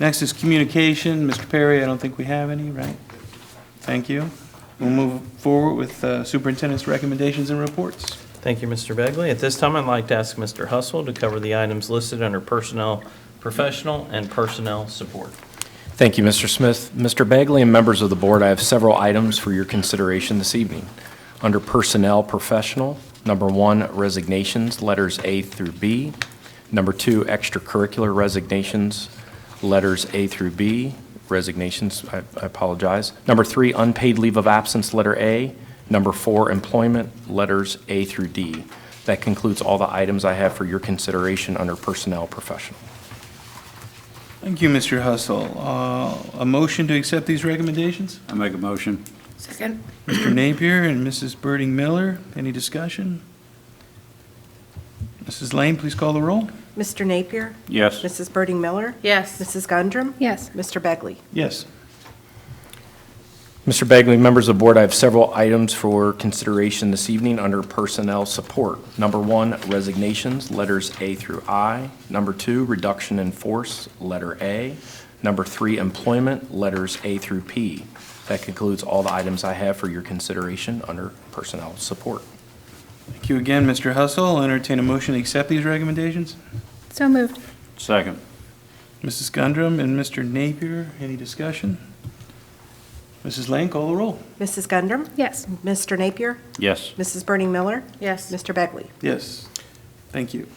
Next is communication. Mr. Perry, I don't think we have any, right? Thank you. We'll move forward with superintendent's recommendations and reports. Thank you, Mr. Begley. At this time, I'd like to ask Mr. Hustle to cover the items listed under Personnel Professional and Personnel Support. Thank you, Mr. Smith. Mr. Bagley and members of the board, I have several items for your consideration this evening. Under Personnel Professional, number 1, resignations, letters A through B. Number 2, extracurricular resignations, letters A through B. Resignations, I apologize. Number 3, unpaid leave of absence, letter A. Number 4, employment, letters A through D. That concludes all the items I have for your consideration under Personnel Professional. Thank you, Mr. Hustle. A motion to accept these recommendations? I make a motion. Second. Mr. Napier and Mrs. Birding Miller, any discussion? Mrs. Lane, please call the roll. Mr. Napier? Yes. Mrs. Birding Miller? Yes. Mrs. Gundrum? Yes. Mr. Begley? Yes. Mr. Bagley, members of the board, I have several items for consideration this evening under Personnel Support. Number 1, resignations, letters A through I. Number 2, reduction in force, letter A. Number 3, employment, letters A through P. That concludes all the items I have for your consideration under Personnel Support. Thank you again, Mr. Hustle. I'll entertain a motion to accept these recommendations. So moved. Second. Mrs. Gundrum and Mr. Napier, any discussion? Mrs. Lane, call the roll. Mrs. Gundrum? Yes. Mr. Napier? Yes. Mrs. Birding Miller? Yes. Mr. Begley? Yes. Thank you.